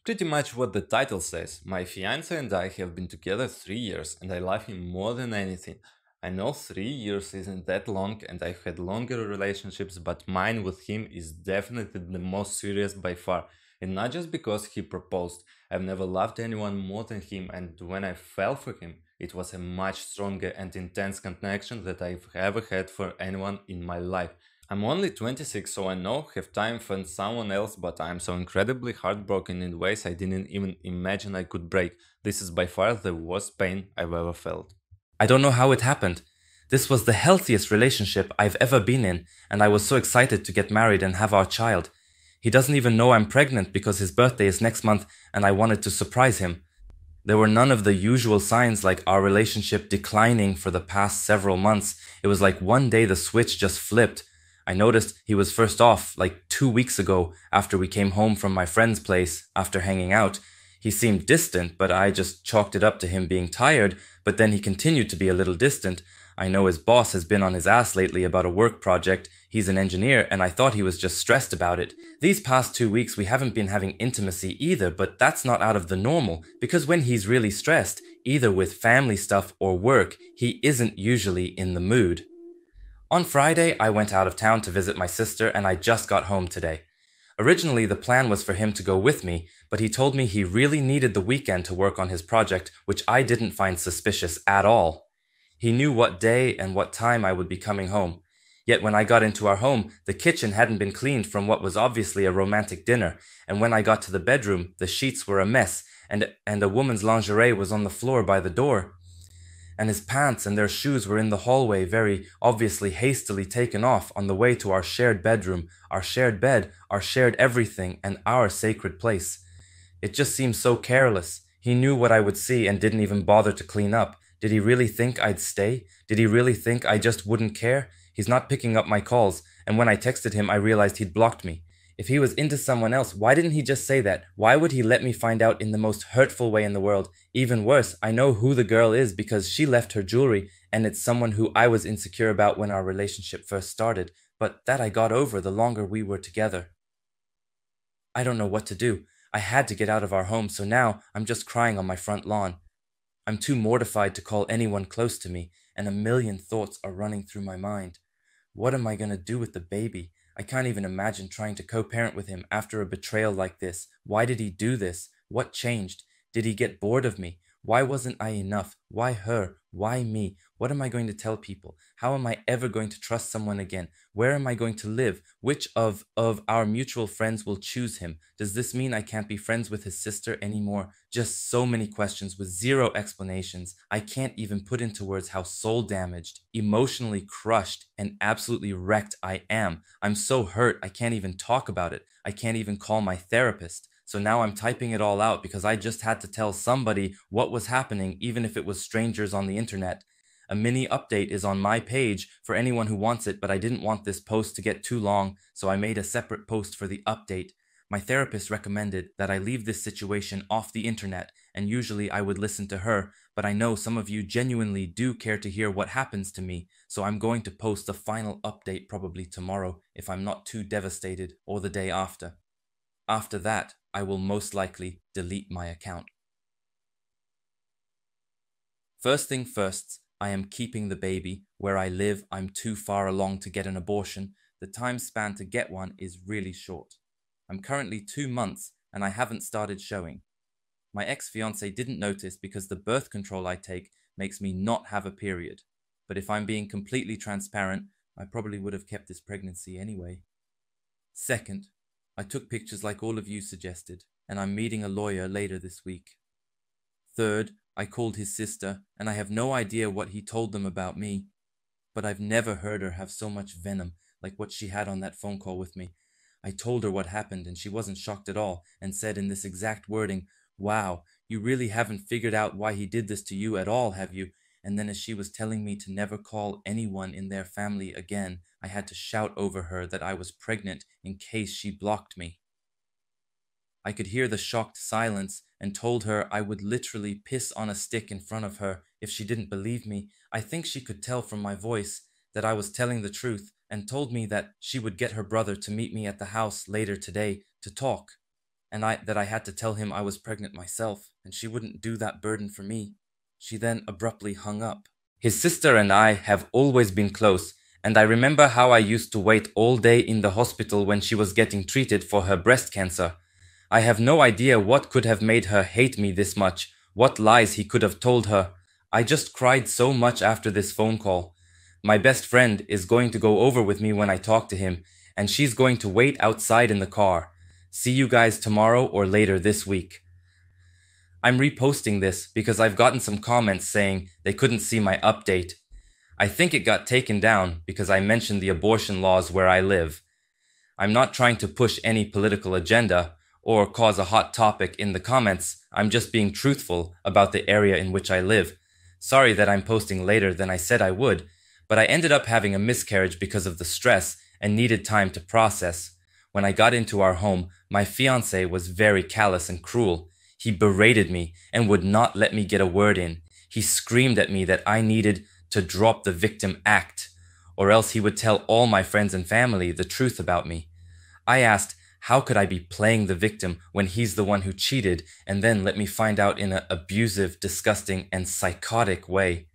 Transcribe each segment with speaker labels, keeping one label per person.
Speaker 1: Pretty much what the title says. My fiance and I have been together 3 years and I love him more than anything. I know 3 years isn't that long and I've had longer relationships, but mine with him is definitely the most serious by far. And not just because he proposed. I've never loved anyone more than him, and when I fell for him, it was a much stronger and intense connection that I've ever had for anyone in my life. I'm only 26, so I know have time for someone else, but I'm so incredibly heartbroken in ways I didn't even imagine I could break. This is by far the worst pain I've ever felt.
Speaker 2: I don't know how it happened. This was the healthiest relationship I've ever been in, and I was so excited to get married and have our child. He doesn't even know I'm pregnant because his birthday is next month and I wanted to surprise him. There were none of the usual signs like our relationship declining for the past several months. It was like one day the switch just flipped. I noticed he was first off like 2 weeks ago after we came home from my friend's place after hanging out. He seemed distant, but I just chalked it up to him being tired, but then he continued to be a little distant. I know his boss has been on his ass lately about a work project. He's an engineer, and I thought he was just stressed about it. These past 2 weeks, we haven't been having intimacy either, but that's not out of the normal, because when he's really stressed, either with family stuff or work, he isn't usually in the mood. On Friday, I went out of town to visit my sister, and I just got home today. Originally, the plan was for him to go with me, but he told me he really needed the weekend to work on his project, which I didn't find suspicious at all. He knew what day and what time I would be coming home. Yet when I got into our home, the kitchen hadn't been cleaned from what was obviously a romantic dinner, and when I got to the bedroom, the sheets were a mess, and a woman's lingerie was on the floor by the door. And his pants and their shoes were in the hallway, very obviously hastily taken off on the way to our shared bedroom, our shared bed, our shared everything, and our sacred place. It just seemed so careless. He knew what I would see and didn't even bother to clean up. Did he really think I'd stay? Did he really think I just wouldn't care? He's not picking up my calls, and when I texted him, I realized he'd blocked me. If he was into someone else, why didn't he just say that? Why would he let me find out in the most hurtful way in the world? Even worse, I know who the girl is because she left her jewelry, and it's someone who I was insecure about when our relationship first started, but that I got over the longer we were together. I don't know what to do. I had to get out of our home, so now I'm just crying on my front lawn. I'm too mortified to call anyone close to me, and a million thoughts are running through my mind. What am I going to do with the baby? I can't even imagine trying to co-parent with him after a betrayal like this. Why did he do this? What changed? Did he get bored of me? Why wasn't I enough? Why her? Why me? What am I going to tell people? How am I ever going to trust someone again? Where am I going to live? Which of our mutual friends will choose him? Does this mean I can't be friends with his sister anymore? Just so many questions with zero explanations. I can't even put into words how soul damaged, emotionally crushed, and absolutely wrecked I am. I'm so hurt I can't even talk about it. I can't even call my therapist. So now I'm typing it all out because I just had to tell somebody what was happening, even if it was strangers on the internet. A mini update is on my page for anyone who wants it, but I didn't want this post to get too long, so I made a separate post for the update. My therapist recommended that I leave this situation off the internet, and usually I would listen to her, but I know some of you genuinely do care to hear what happens to me, so I'm going to post the final update probably tomorrow if I'm not too devastated, or the day after. After that, I will most likely delete my account. First thing first, I am keeping the baby. Where I live, I'm too far along to get an abortion. The time span to get one is really short. I'm currently 2 months and I haven't started showing. My ex-fiance didn't notice because the birth control I take makes me not have a period. But if I'm being completely transparent, I probably would have kept this pregnancy anyway. Second, I took pictures like all of you suggested, and I'm meeting a lawyer later this week. Third, I called his sister, and I have no idea what he told them about me, but I've never heard her have so much venom like what she had on that phone call with me. I told her what happened, and she wasn't shocked at all, and said in this exact wording, "Wow, you really haven't figured out why he did this to you at all, have you?" And then as she was telling me to never call anyone in their family again, I had to shout over her that I was pregnant in case she blocked me. I could hear the shocked silence and told her I would literally piss on a stick in front of her if she didn't believe me. I think she could tell from my voice that I was telling the truth and told me that she would get her brother to meet me at the house later today to talk. and I had to tell him I was pregnant myself, and she wouldn't do that burden for me. She then abruptly hung up. His sister and I have always been close, and I remember how I used to wait all day in the hospital when she was getting treated for her breast cancer. I have no idea what could have made her hate me this much, what lies he could have told her. I just cried so much after this phone call. My best friend is going to go over with me when I talk to him, and she's going to wait outside in the car. See you guys tomorrow or later this week. I'm reposting this because I've gotten some comments saying they couldn't see my update. I think it got taken down because I mentioned the abortion laws where I live. I'm not trying to push any political agenda or cause a hot topic in the comments. I'm just being truthful about the area in which I live. Sorry that I'm posting later than I said I would, but I ended up having a miscarriage because of the stress and needed time to process. When I got into our home, my fiance was very callous and cruel. He berated me and would not let me get a word in. He screamed at me that I needed to drop the victim act, or else he would tell all my friends and family the truth about me. I asked, how could I be playing the victim when he's the one who cheated and then let me find out in an abusive, disgusting, and psychotic way?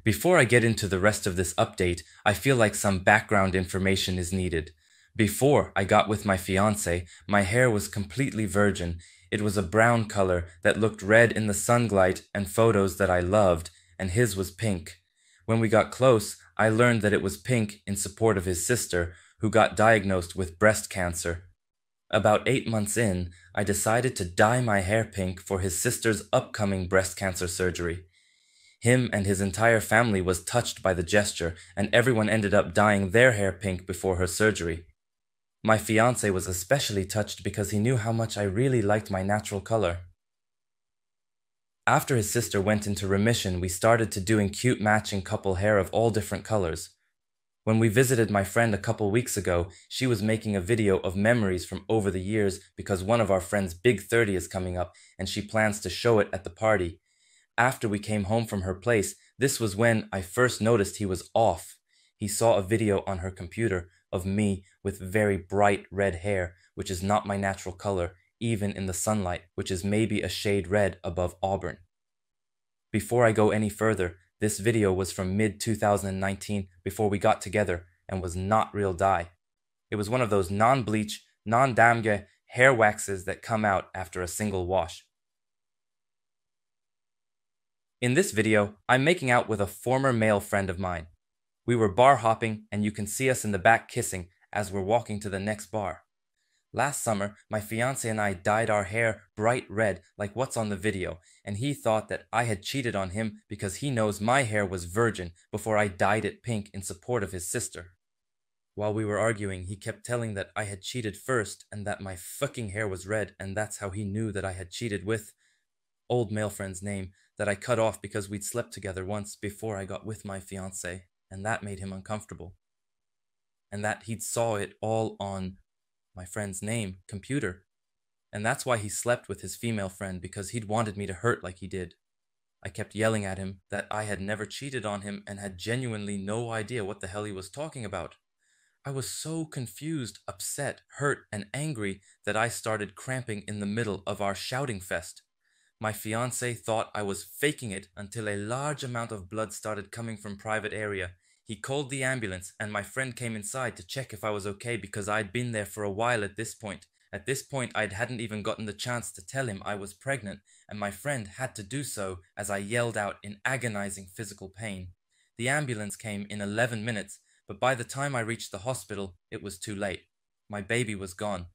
Speaker 2: Before I get into the rest of this update, I feel like some background information is needed. Before I got with my fiance, my hair was completely virgin. It was a brown color that looked red in the sunlight and photos that I loved, and his was pink. When we got close, I learned that it was pink in support of his sister, who got diagnosed with breast cancer. About 8 months in, I decided to dye my hair pink for his sister's upcoming breast cancer surgery. Him and his entire family was touched by the gesture, and everyone ended up dyeing their hair pink before her surgery. My fiance was especially touched because he knew how much I really liked my natural color. After his sister went into remission, we started to doing cute matching couple hair of all different colors. When we visited my friend a couple weeks ago, she was making a video of memories from over the years because one of our friend's big 30 is coming up and she plans to show it at the party. After we came home from her place, this was when I first noticed he was off. He saw a video on her computer of me with very bright red hair, which is not my natural color, even in the sunlight, which is maybe a shade red above auburn. Before I go any further, this video was from mid-2019 before we got together and was not real dye. It was one of those non-bleach, non-damge hair waxes that come out after a single wash. In this video, I'm making out with a former male friend of mine. We were bar hopping and you can see us in the back kissing as we're walking to the next bar. Last summer, my fiance and I dyed our hair bright red like what's on the video, and he thought that I had cheated on him because he knows my hair was virgin before I dyed it pink in support of his sister. While we were arguing, he kept telling that I had cheated first and that my fucking hair was red, and that's how he knew that I had cheated with old male friend's name that I cut off because we'd slept together once before I got with my fiance, and that made him uncomfortable. And that he'd saw it all on my friend's name, computer. And that's why he slept with his female friend, because he'd wanted me to hurt like he did. I kept yelling at him that I had never cheated on him and had genuinely no idea what the hell he was talking about. I was so confused, upset, hurt, and angry that I started cramping in the middle of our shouting fest. My fiance thought I was faking it until a large amount of blood started coming from private area. He called the ambulance and my friend came inside to check if I was okay because I'd been there for a while at this point. At this point, I hadn't even gotten the chance to tell him I was pregnant, and my friend had to do so as I yelled out in agonizing physical pain. The ambulance came in 11 minutes, but by the time I reached the hospital, it was too late. My baby was gone.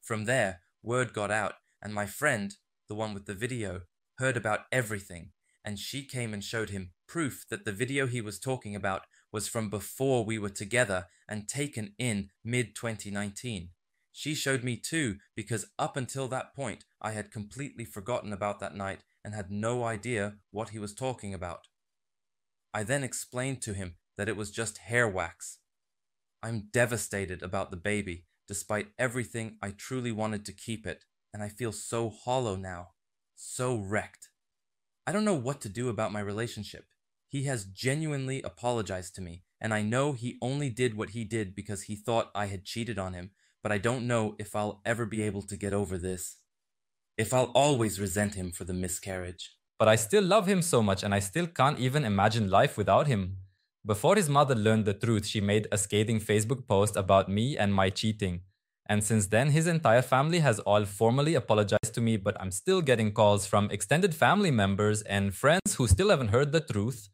Speaker 2: From there, word got out, and my friend, the one with the video, heard about everything, and she came and showed him proof that the video he was talking about was from before we were together and taken in mid-2019. She showed me too, because up until that point, I had completely forgotten about that night and had no idea what he was talking about. I then explained to him that it was just hair wax. I'm devastated about the baby. Despite everything, I truly wanted to keep it, and I feel so hollow now, so wrecked. I don't know what to do about my relationship. He has genuinely apologized to me, and I know he only did what he did because he thought I had cheated on him, but I don't know if I'll ever be able to get over this. If I'll always resent him for the miscarriage.
Speaker 3: But I still love him so much and I still can't even imagine life without him. Before his mother learned the truth, she made a scathing Facebook post about me and my cheating. And since then, his entire family has all formally apologized to me, but I'm still getting calls from extended family members and friends who still haven't heard the truth,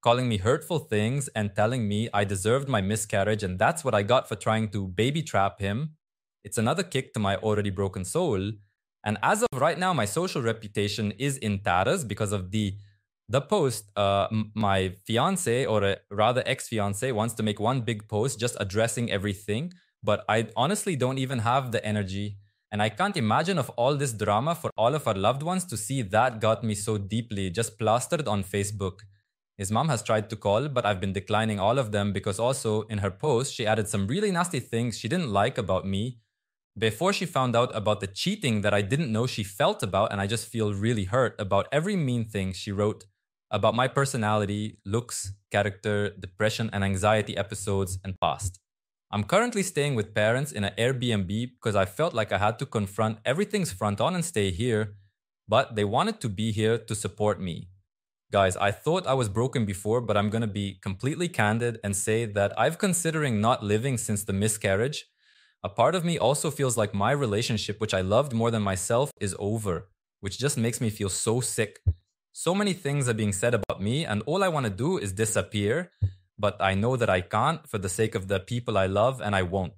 Speaker 3: calling me hurtful things and telling me I deserved my miscarriage and that's what I got for trying to baby trap him. It's another kick to my already broken soul. And as of right now, my social reputation is in tatters because of the post. My fiance, or rather ex-fiance, wants to make one big post just addressing everything, but I honestly don't even have the energy. And I can't imagine of all this drama for all of our loved ones to see that got me so deeply, just plastered on Facebook. His mom has tried to call, but I've been declining all of them because also in her post, she added some really nasty things she didn't like about me before she found out about the cheating that I didn't know she felt about, and I just feel really hurt about every mean thing she wrote about my personality, looks, character, depression, and anxiety episodes and past. I'm currently staying with parents in an Airbnb because I felt like I had to confront everything's front on and stay here, but they wanted to be here to support me. Guys, I thought I was broken before, but I'm gonna be completely candid and say that I've considering not living since the miscarriage. A part of me also feels like my relationship, which I loved more than myself, is over, which just makes me feel so sick. So many things are being said about me, and all I want to do is disappear, but I know that I can't for the sake of the people I love, and I won't.